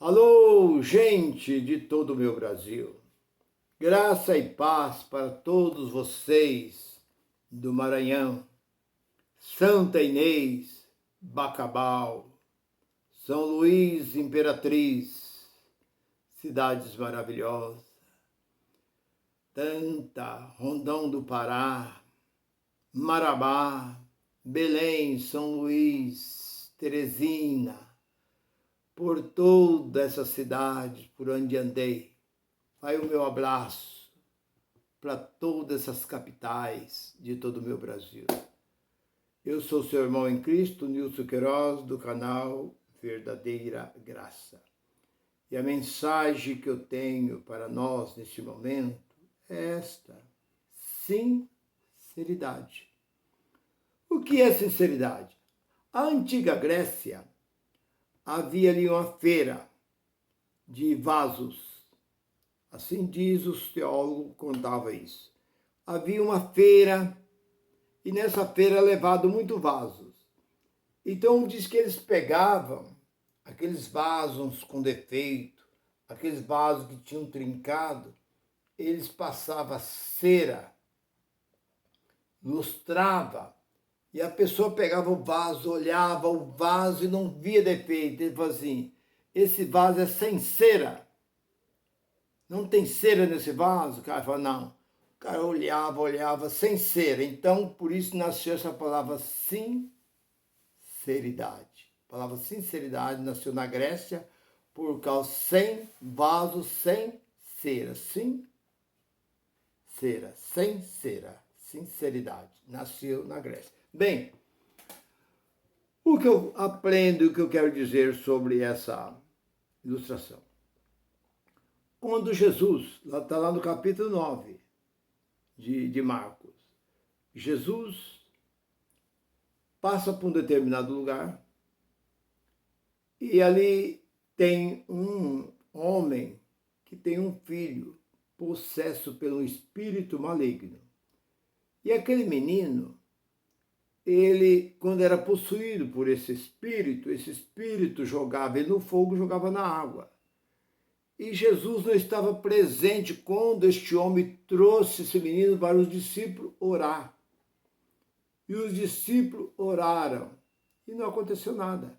Alô, gente de todo o meu Brasil. Graça e paz para todos vocês do Maranhão, Santa Inês, Bacabal, São Luís, Imperatriz, cidades maravilhosas, Tanta, Rondão do Pará, Marabá, Belém, São Luís, Teresina, por toda essa cidade por onde andei. Vai o meu abraço para todas essas capitais de todo o meu Brasil. Eu sou seu irmão em Cristo, Nilson Queiroz, do canal Verdadeira Graça. E a mensagem que eu tenho para nós neste momento é esta: sinceridade. O que é sinceridade? A antiga Grécia havia ali uma feira de vasos. Assim diz os teólogos, contava isso. Havia uma feira e nessa feira levado muito vasos. Então diz que eles pegavam aqueles vasos com defeito, aqueles vasos que tinham trincado, eles passavam cera, lustrava, e a pessoa pegava o vaso, olhava o vaso e não via defeito. Ele falou assim: esse vaso é sem cera. Não tem cera nesse vaso? O cara falou: não. O cara olhava, sem cera. Então, por isso nasceu essa palavra sinceridade. A palavra sinceridade nasceu na Grécia por causa sem vaso, sem cera. Sim, cera, sem cera. Sinceridade. Nasceu na Grécia. Bem, o que eu aprendo, o que eu quero dizer sobre essa ilustração? Quando Jesus, está lá no capítulo 9 de Marcos, Jesus passa por um determinado lugar e ali tem um homem que tem um filho possesso pelo espírito maligno. E aquele menino, ele, quando era possuído por esse espírito jogava ele no fogo, jogava na água. E Jesus não estava presente quando este homem trouxe esse menino para os discípulos orar. E os discípulos oraram e não aconteceu nada.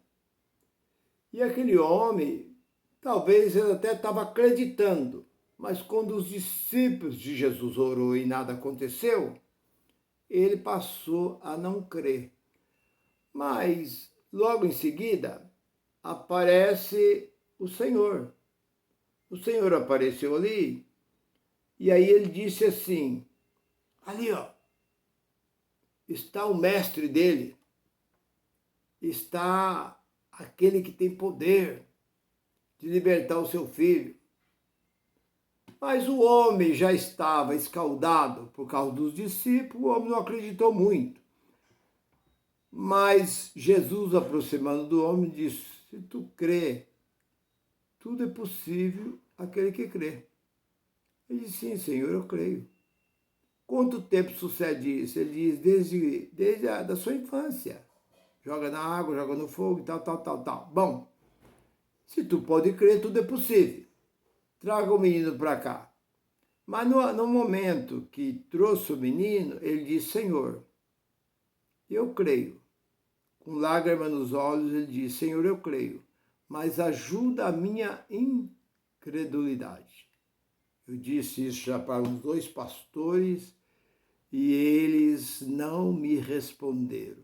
E aquele homem, talvez ele até estava acreditando, mas quando os discípulos de Jesus orou e nada aconteceu, ele passou a não crer. Mas logo em seguida aparece o Senhor. O Senhor apareceu ali e aí ele disse assim: ali ó, está o mestre dele, está aquele que tem poder de libertar o seu filho. Mas o homem já estava escaldado por causa dos discípulos, o homem não acreditou muito. Mas Jesus, aproximando do homem, disse: se tu crê, tudo é possível àquele que crê. Ele disse: sim, Senhor, eu creio. Quanto tempo sucede isso? Ele diz: desde a da sua infância. Joga na água, joga no fogo e tal. Bom, se tu pode crer, tudo é possível. Traga o menino para cá. Mas no momento que trouxe o menino, ele disse: Senhor, eu creio. Com lágrimas nos olhos, ele disse: Senhor, eu creio, mas ajuda a minha incredulidade. Eu disse isso já para os 2 pastores e eles não me responderam.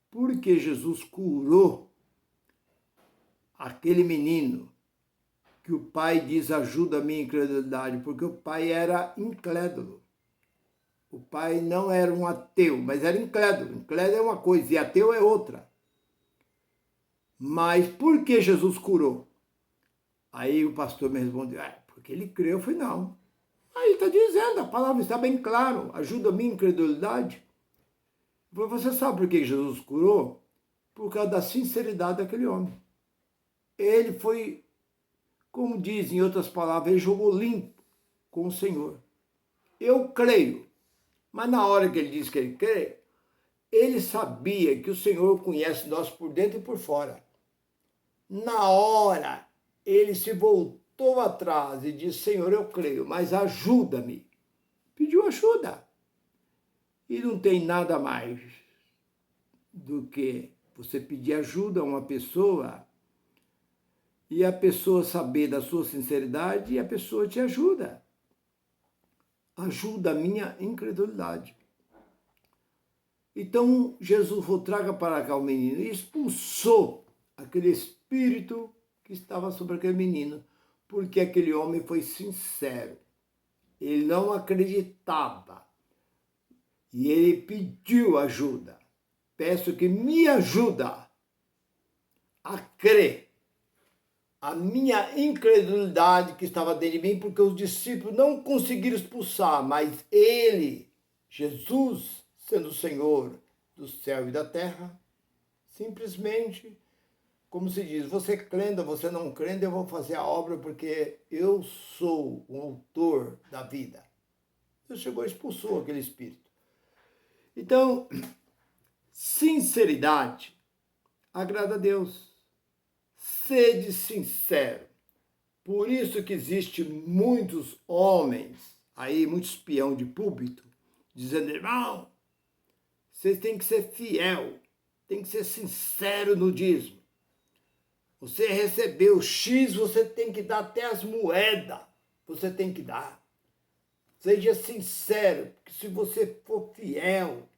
Porque Jesus curou aquele menino que o pai diz: ajuda a minha incredulidade, porque o pai era incrédulo. O pai não era um ateu, mas era incrédulo. Incrédulo é uma coisa e ateu é outra. Mas por que Jesus curou? Aí o pastor me respondeu: porque ele creu. Eu falei: não. Aí está dizendo, a palavra está bem claro: ajuda a minha incredulidade. Eu falei: você sabe por que Jesus curou? Por causa da sinceridade daquele homem. Ele foi, como diz em outras palavras, ele jogou limpo com o Senhor. Eu creio. Mas na hora que ele disse que ele crê, ele sabia que o Senhor conhece nós por dentro e por fora. Na hora ele se voltou atrás e disse: Senhor, eu creio, mas ajuda-me. Pediu ajuda. E não tem nada mais do que você pedir ajuda a uma pessoa e a pessoa saber da sua sinceridade e a pessoa te ajuda. Ajuda a minha incredulidade. Então Jesus falou: traga para cá o menino, e expulsou aquele espírito que estava sobre aquele menino, porque aquele homem foi sincero. Ele não acreditava e ele pediu ajuda. Peço que me ajuda a crer a minha incredulidade que estava dentro de mim, porque os discípulos não conseguiram expulsar, mas ele, Jesus, sendo o Senhor do céu e da terra, simplesmente, como se diz, você crendo, você não crendo, eu vou fazer a obra porque eu sou o autor da vida. Deus chegou e expulsou aquele espírito. Então, sinceridade agrada a Deus. Sede sincero. Por isso que existe muitos homens aí, muito espião de púlpito, dizendo: irmão, vocês têm que ser fiel, tem que ser sincero no dízimo. Você recebeu X, você tem que dar até as moedas, você tem que dar. Seja sincero, porque se você for fiel,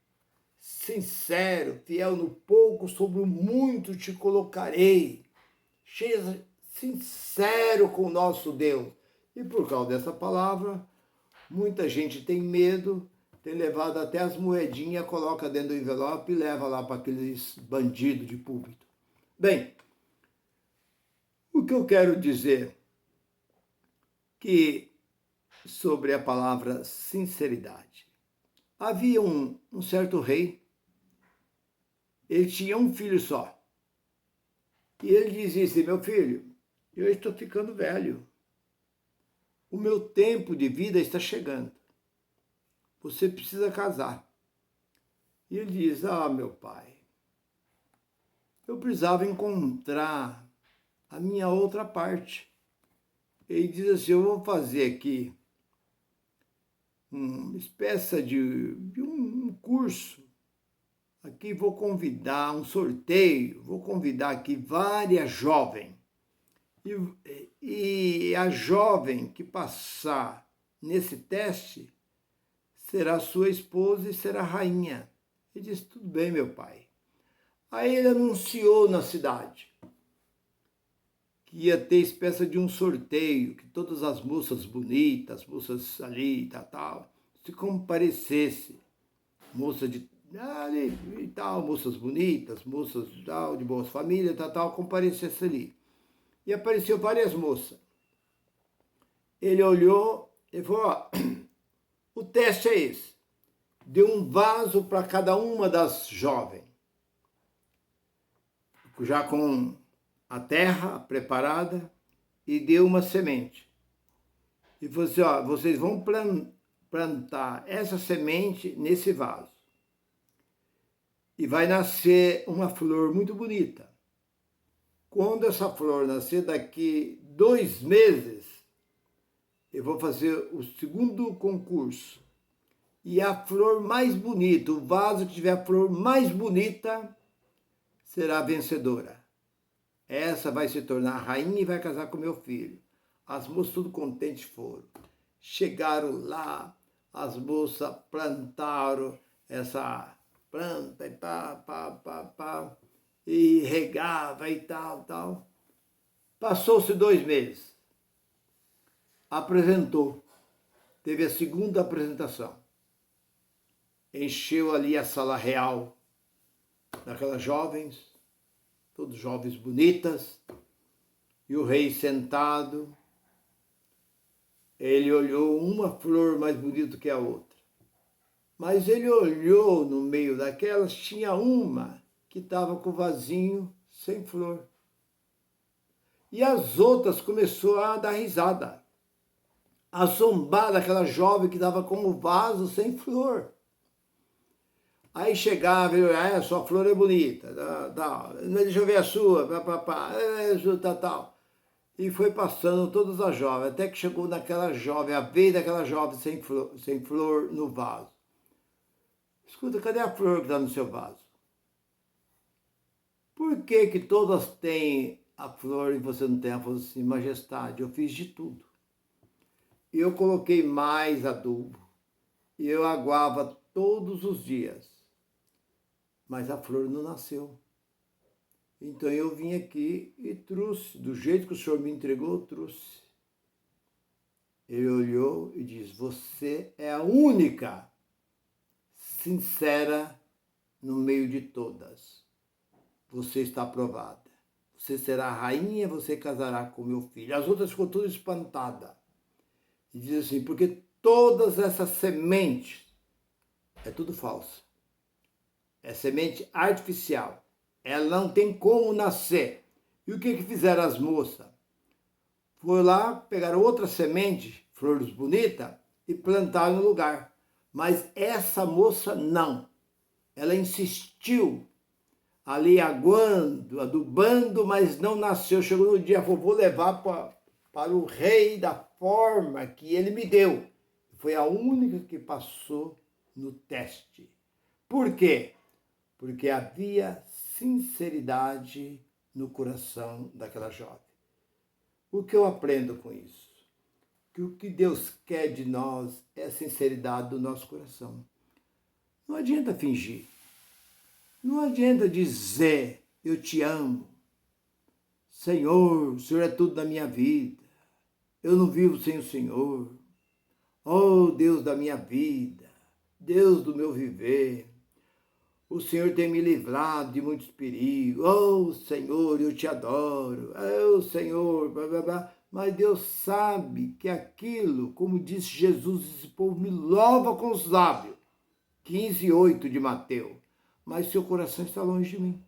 sincero, fiel no pouco, sobre o muito te colocarei. Seja sincero com o nosso Deus. E por causa dessa palavra, muita gente tem medo, tem levado até as moedinhas, coloca dentro do envelope e leva lá para aqueles bandidos de púlpito. Bem, o que eu quero dizer que sobre a palavra sinceridade. Havia um certo rei, ele tinha um filho só. E ele dizia assim: meu filho, eu estou ficando velho. O meu tempo de vida está chegando. Você precisa casar. E ele diz: ah, meu pai, eu precisava encontrar a minha outra parte. Ele diz assim: eu vou fazer aqui uma espécie de um curso. Aqui vou convidar um sorteio, vou convidar aqui várias jovens. E a jovem que passar nesse teste será sua esposa e será rainha. Ele disse: tudo bem, meu pai. Aí ele anunciou na cidade que ia ter espécie de um sorteio, que todas as moças bonitas, moças ali e tal, se comparecesse, moça de ali e tal, moças bonitas, moças tal, de boas famílias, tal, comparecesse ali. E apareceu várias moças. Ele olhou e falou: ó, o teste é esse. Deu um vaso para cada uma das jovens, já com a terra preparada, e deu uma semente. E falou assim: ó, vocês vão plantar essa semente nesse vaso. E vai nascer uma flor muito bonita. Quando essa flor nascer, daqui 2 meses, eu vou fazer o segundo concurso. E a flor mais bonita, o vaso que tiver a flor mais bonita, será a vencedora. Essa vai se tornar rainha e vai casar com meu filho. As moças tudo contentes foram. Chegaram lá, as moças plantaram essa planta e pá, e regava e tal. Passou-se 2 meses. Apresentou. Teve a segunda apresentação. Encheu ali a sala real daquelas jovens, todas jovens bonitas, e o rei sentado. Ele olhou uma flor mais bonita que a outra. Mas ele olhou no meio daquelas, tinha uma que estava com o vasinho sem flor. E as outras começou a dar risada, a zombar daquela jovem que estava com o vaso sem flor. Aí chegava e olhava: sua flor é bonita, tal. Deixa eu ver a sua, tal. E foi passando todas as jovens, até que chegou naquela jovem, a vez daquela jovem sem flor no vaso. Escuta, cadê a flor que está no seu vaso? Por que que todas têm a flor e você não tem? Ela falou assim, majestade, eu fiz de tudo. Eu coloquei mais adubo. E eu aguava todos os dias. Mas a flor não nasceu. Então eu vim aqui e trouxe, do jeito que o Senhor me entregou, eu trouxe. Ele olhou e disse, você é a única sincera no meio de todas. Você está aprovada. Você será a rainha, você casará com meu filho. As outras ficou tudo espantada. E diz assim, porque todas essas sementes é tudo falso. É semente artificial. Ela não tem como nascer. E o que fizeram as moças? Foi lá, pegaram outra semente, flores bonitas, e plantaram no lugar. Mas essa moça não. Ela insistiu ali aguando, adubando, mas não nasceu. Chegou no dia, falou, vou levar para o rei da forma que ele me deu. Foi a única que passou no teste. Por quê? Porque havia sinceridade no coração daquela jovem. O que eu aprendo com isso? Que o que Deus quer de nós é a sinceridade do nosso coração. Não adianta fingir. Não adianta dizer, eu te amo. Senhor, o Senhor é tudo na minha vida. Eu não vivo sem o Senhor. Oh, Deus da minha vida. Deus do meu viver. O Senhor tem me livrado de muitos perigos. Oh, Senhor, eu te adoro. Oh, Senhor, blá, blá, blá. Mas Deus sabe que aquilo, como disse Jesus, esse povo me louva com os lábios. 15:8 de Mateus. Mas seu coração está longe de mim.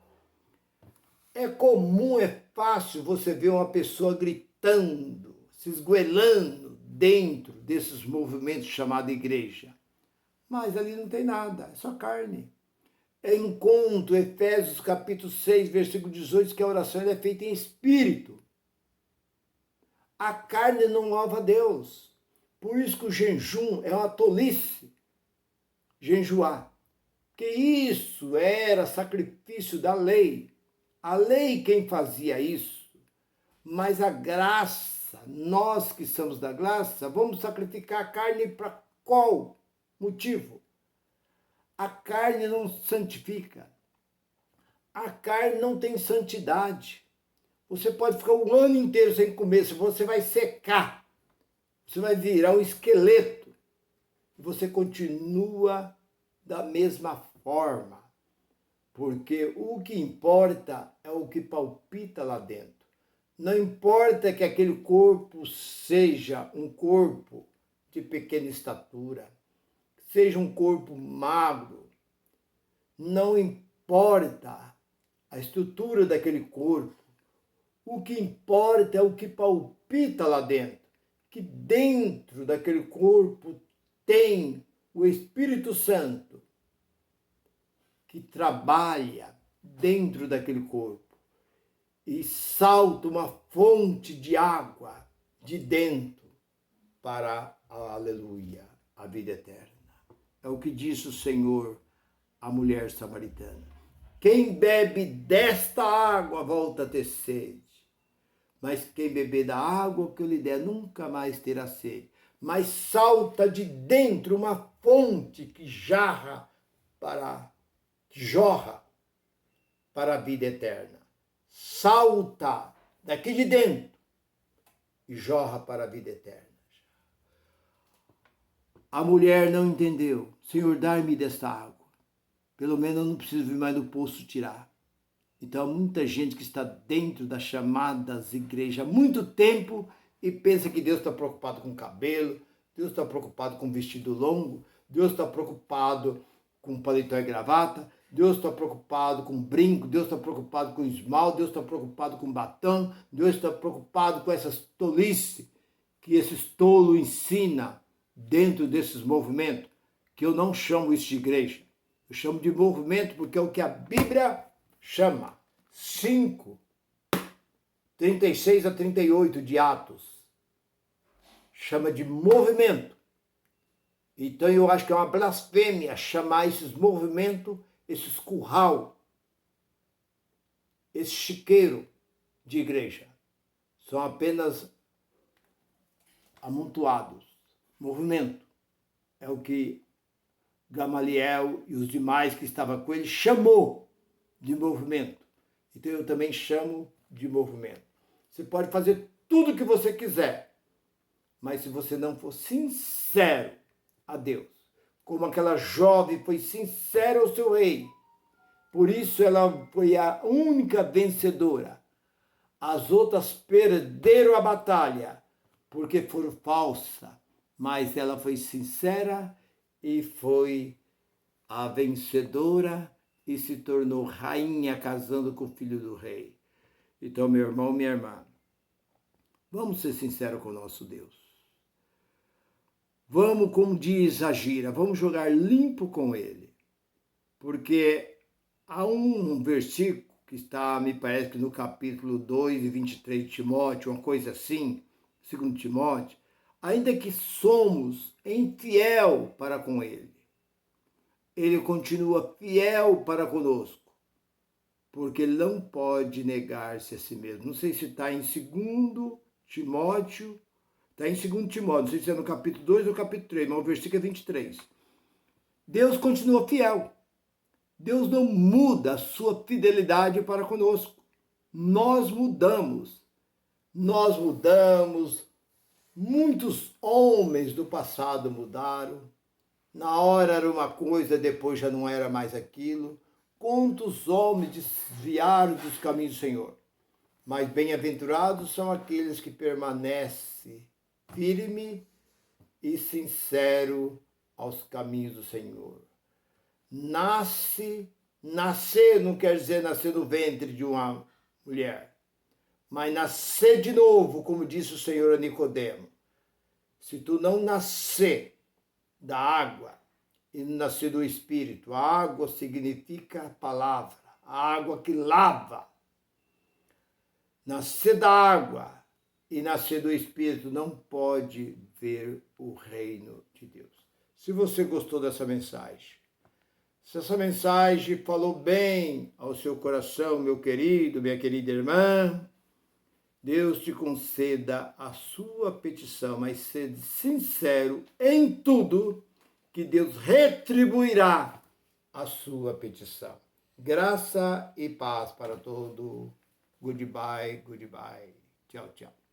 É comum, é fácil você ver uma pessoa gritando, se esgoelando dentro desses movimentos chamados igreja. Mas ali não tem nada, é só carne. Encontro Efésios capítulo 6, versículo 18, que a oração é feita em espírito. A carne não louva a Deus. Por isso que o jejum é uma tolice. Jejuar. Que isso era sacrifício da lei. A lei quem fazia isso. Mas a graça, nós que somos da graça, vamos sacrificar a carne para qual motivo? A carne não santifica. A carne não tem santidade. Você pode ficar um ano inteiro sem comer, você vai secar. Você vai virar um esqueleto. E você continua da mesma forma. Porque o que importa é o que palpita lá dentro. Não importa que aquele corpo seja um corpo de pequena estatura, seja um corpo magro, não importa a estrutura daquele corpo. O que importa é o que palpita lá dentro. Que dentro daquele corpo tem o Espírito Santo que trabalha dentro daquele corpo e salta uma fonte de água de dentro para a aleluia, a vida eterna. É o que disse o Senhor à mulher samaritana. Quem bebe desta água volta a ter sede, mas quem beber da água que eu lhe der nunca mais terá sede. Mas salta de dentro uma fonte que jorra para a vida eterna. Salta daqui de dentro e jorra para a vida eterna. A mulher não entendeu. Senhor, dá-me desta água. Pelo menos eu não preciso vir mais do poço tirar. Então, há muita gente que está dentro das chamadas igrejas há muito tempo e pensa que Deus está preocupado com cabelo, Deus está preocupado com vestido longo, Deus está preocupado com paletó e gravata, Deus está preocupado com brinco, Deus está preocupado com esmalte, Deus está preocupado com batom, Deus está preocupado com essas tolices que esses tolos ensinam dentro desses movimentos, que eu não chamo isso de igreja. Eu chamo de movimento porque é o que a Bíblia chama. 5 36 a 38 de Atos. Chama de movimento. Então eu acho que é uma blasfêmia chamar esses movimentos, esses curral, esse chiqueiro de igreja. São apenas amontoados. Movimento. É o que Gamaliel e os demais que estavam com ele chamou de movimento. Então eu também chamo de movimento. Você pode fazer tudo o que você quiser, mas se você não for sincero a Deus, como aquela jovem foi sincera ao seu rei, por isso ela foi a única vencedora. As outras perderam a batalha, porque foram falsas, mas ela foi sincera e foi a vencedora e se tornou rainha casando com o filho do rei. Então, meu irmão, minha irmã, vamos ser sinceros com o nosso Deus. Vamos, como diz a gira, vamos jogar limpo com ele. Porque há um versículo que está, me parece que no capítulo 2 e 23 de Timóteo, uma coisa assim, 2 Timóteo, ainda que somos infiel para com ele, ele continua fiel para conosco, porque ele não pode negar-se a si mesmo. Não sei se está em 2 Timóteo, está em 2 Timóteo, não sei se é no capítulo 2 ou capítulo 3, mas o versículo é 23. Deus continua fiel. Deus não muda a sua fidelidade para conosco. Nós mudamos. Nós mudamos. Muitos homens do passado mudaram. Na hora era uma coisa, depois já não era mais aquilo. Quantos homens desviaram dos caminhos do Senhor? Mas bem-aventurados são aqueles que permanecem firme e sincero aos caminhos do Senhor. Nascer não quer dizer nascer no ventre de uma mulher, mas nascer de novo, como disse o Senhor a Nicodemo. Se tu não nascer da água e nascer do Espírito, a água significa a palavra, a água que lava. Nascer da água e nascer do Espírito não pode ver o reino de Deus. Se você gostou dessa mensagem, se essa mensagem falou bem ao seu coração, meu querido, minha querida irmã, Deus te conceda a sua petição, mas seja sincero em tudo, que Deus retribuirá a sua petição. Graça e paz para todos. Goodbye, goodbye. Tchau, tchau.